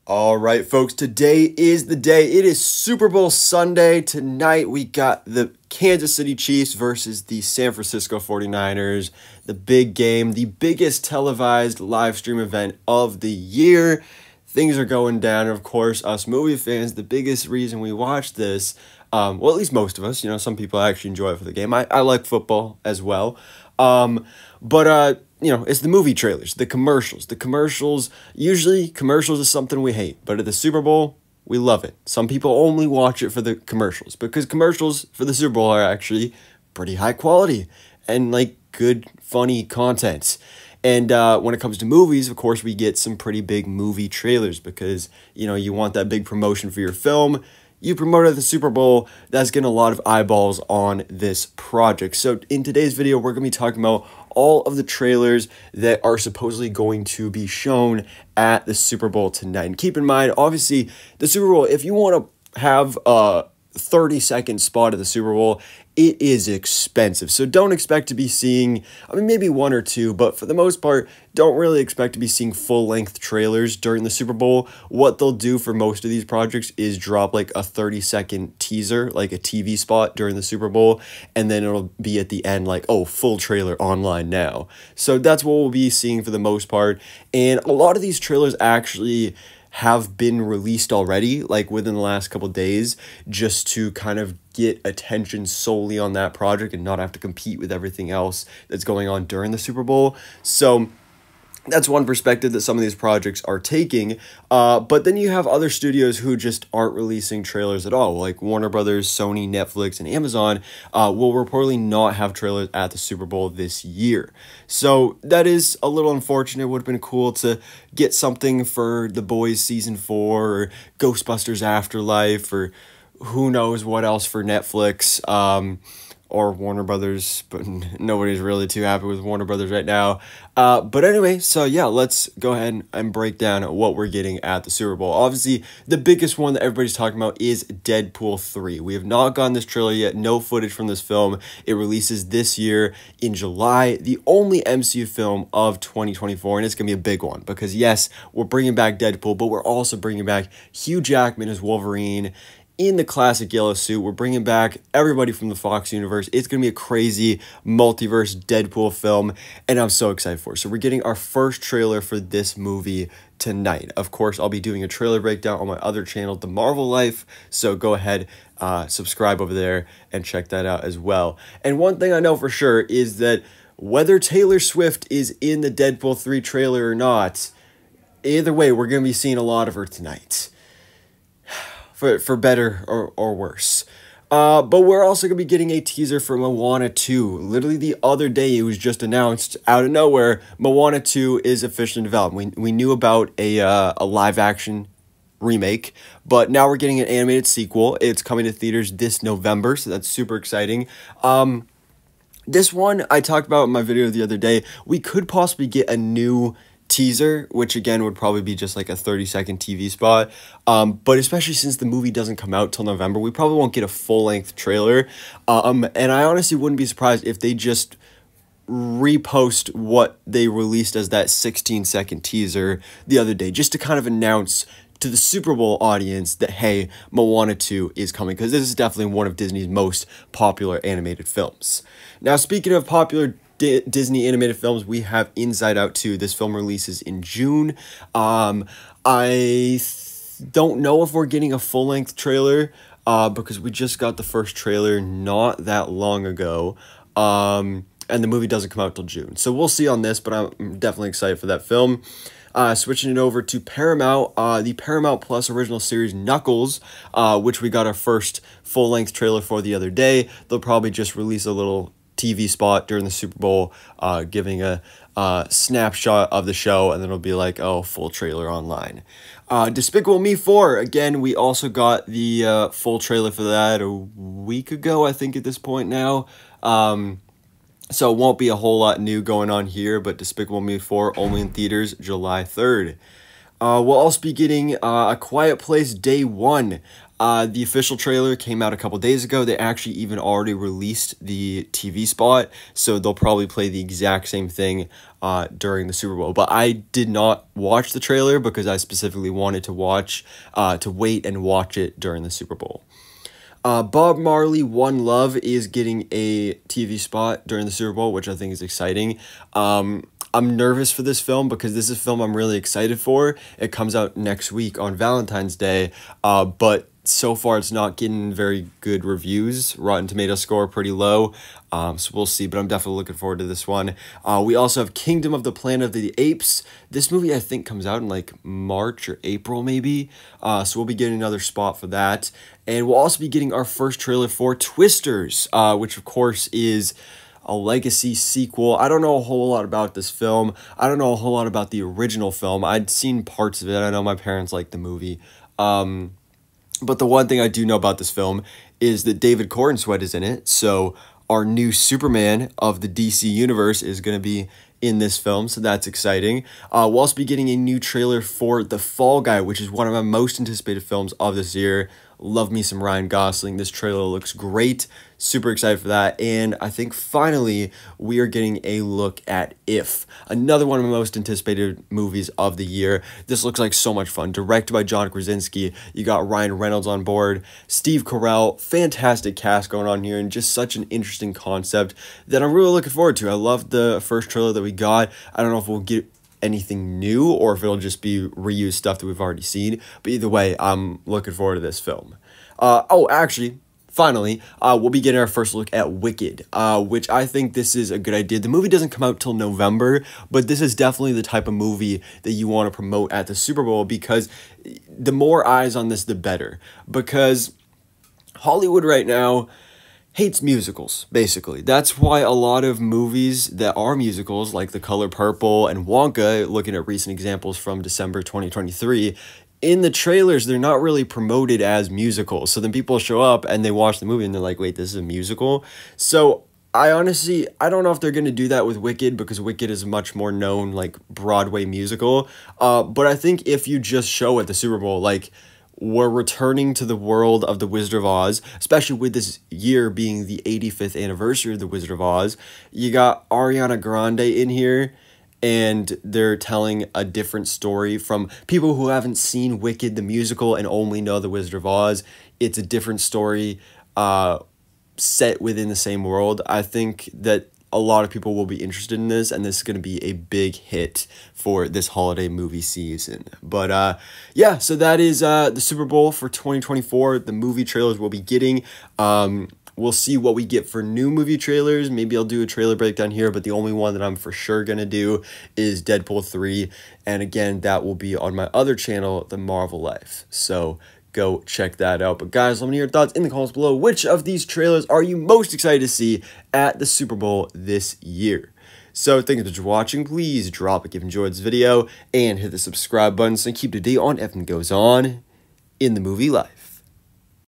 All right, folks, today is the day. It is Super Bowl Sunday. Tonight, we got the Kansas City Chiefs versus the San Francisco 49ers. The big game, the biggest televised live stream event of the year. Things are going down. Of course, us movie fans, the biggest reason we watch this, well, at least most of us, some people actually enjoy it for the game. I like football as well. It's the movie trailers, the commercials. Usually commercials is something we hate, but at the Super Bowl, we love it. Some people only watch it for the commercials because commercials for the Super Bowl are actually pretty high quality and good, funny content. And when it comes to movies, of course, we get some pretty big movie trailers because, you want that big promotion for your film. You promoted the Super Bowl, that's getting a lot of eyeballs on this project. So in today's video, we're going to be talking about all of the trailers that are supposedly going to be shown at the Super Bowl tonight. And keep in mind, obviously, the Super Bowl, if you want to have a 30-second spot at the Super Bowl, it is expensive. So don't expect to be seeing, maybe one or two, but for the most part, don't really expect to be seeing full-length trailers during the Super Bowl. What they'll do for most of these projects is drop a 30-second teaser, like a TV spot during the Super Bowl, and then it'll be at the end full trailer online now. So that's what we'll be seeing for the most part. And a lot of these trailers actually have been released already, within the last couple days, just to kind of get attention solely on that project and not have to compete with everything else that's going on during the Super Bowl. So that's one perspective that some of these projects are taking, but then you have other studios who just aren't releasing trailers at all, like Warner Brothers, Sony, Netflix, and Amazon will reportedly not have trailers at the Super Bowl this year. So that is a little unfortunate. It would have been cool to get something for The Boys Season 4 or Ghostbusters Afterlife or who knows what else for Netflix. Or Warner Brothers, but nobody's really too happy with Warner Brothers right now. But anyway, so yeah, let's go ahead and break down what we're getting at the Super Bowl. Obviously, the biggest one that everybody's talking about is Deadpool 3. We have not gotten this trailer yet, no footage from this film. It releases this year in July, the only MCU film of 2024, and it's going to be a big one because yes, we're bringing back Deadpool, but we're also bringing back Hugh Jackman as Wolverine in the classic yellow suit. We're bringing back everybody from the Fox universe. It's going to be a crazy multiverse Deadpool film, and I'm so excited for it. So we're getting our first trailer for this movie tonight. Of course, I'll be doing a trailer breakdown on my other channel, The Marvel Life, so go ahead, subscribe over there and check that out as well. And one thing I know for sure is that whether Taylor Swift is in the Deadpool 3 trailer or not, either way, we're going to be seeing a lot of her tonight. For better or worse. But we're also going to be getting a teaser for Moana 2. Literally the other day, it was just announced out of nowhere, Moana 2 is officially in development. We knew about a live-action remake, but now we're getting an animated sequel. It's coming to theaters this November, so that's super exciting. This one, I talked about in my video the other day. We could possibly get a new teaser, which again would probably be just a 30-second TV spot, but especially since the movie doesn't come out till November, we probably won't get a full-length trailer, and I honestly wouldn't be surprised if they just repost what they released as that 16-second teaser the other day, just to kind of announce to the Super Bowl audience that, hey, Moana 2 is coming, because this is definitely one of Disney's most popular animated films. Now, speaking of popular Disney animated films, we have Inside Out 2. This film releases in June. I don't know if we're getting a full-length trailer because we just got the first trailer not that long ago. And the movie doesn't come out till June. So we'll see on this, but I'm definitely excited for that film. Switching it over to Paramount, the Paramount Plus original series Knuckles, which we got our first full-length trailer for the other day. They'll probably just release a little TV spot during the Super Bowl, giving a snapshot of the show, and then it'll be full trailer online. Despicable Me 4, again, we also got the full trailer for that a week ago, I think, at this point now. So it won't be a whole lot new going on here, but Despicable Me 4 only in theaters July 3rd. We'll also be getting A Quiet Place Day 1. The official trailer came out a couple days ago. They actually even already released the TV spot, so they'll probably play the exact same thing during the Super Bowl. But I did not watch the trailer because I specifically wanted to wait and watch it during the Super Bowl. Bob Marley, One Love is getting a TV spot during the Super Bowl, which I think is exciting. I'm nervous for this film because this is a film I'm really excited for. It comes out next week on Valentine's Day, but so far it's not getting very good reviews. Rotten Tomatoes score pretty low, so we'll see, but I'm definitely looking forward to this one. We also have Kingdom of the Planet of the Apes. This movie I think comes out in like March or April maybe, so we'll be getting another spot for that. And we'll also be getting our first trailer for Twisters, which of course is a legacy sequel. I don't know a whole lot about this film. I don't know a whole lot about the original film. I'd seen parts of it. I know my parents liked the movie. But the one thing I do know about this film is that David Corenswet is in it. So our new Superman of the DC universe is going to be in this film, so that's exciting. We'll also be getting a new trailer for The Fall Guy, which is one of my most anticipated films of this year. Love me some Ryan Gosling. This trailer looks great. Super excited for that. And I think finally we are getting a look at If, another one of my most anticipated movies of the year. This looks like so much fun. Directed by John Krasinski. You got Ryan Reynolds on board, Steve Carell. Fantastic cast going on here, and just such an interesting concept that I'm really looking forward to. I love the first trailer that we got. I don't know if we'll get anything new or if it'll just be reused stuff that we've already seen, but either way, I'm looking forward to this film. Actually, finally, we'll be getting our first look at Wicked, which I think this is a good idea. The movie doesn't come out till November, but this is definitely the type of movie that you want to promote at the Super Bowl, because the more eyes on this, the better. Because Hollywood right now hates musicals, basically. That's why a lot of movies that are musicals, like The Color Purple and Wonka, looking at recent examples from December 2023, in the trailers, they're not really promoted as musicals. So then people show up and they watch the movie and they're like, wait, this is a musical? So I don't know if they're going to do that with Wicked, because Wicked is a much more known, like, Broadway musical. But I think if you just show at the Super Bowl, like, we're returning to the world of The Wizard of Oz, especially with this year being the 85th anniversary of The Wizard of Oz. You got Ariana Grande in here, and they're telling a different story from people who haven't seen Wicked the musical and only know The Wizard of Oz. It's a different story set within the same world. I think that a lot of people will be interested in this, and this is going to be a big hit for this holiday movie season. But yeah, so that is the Super Bowl for 2024. The movie trailers we'll be getting. We'll see what we get for new movie trailers. Maybe I'll do a trailer breakdown here, but the only one that I'm for sure going to do is Deadpool 3. And again, that will be on my other channel, The Marvel Life. So go check that out. But guys, let me know your thoughts in the comments below. Which of these trailers are you most excited to see at the Super Bowl this year? So thank you for watching. Please drop a like if you enjoyed this video and hit the subscribe button so you keep up to date on everything that goes on in the movie life.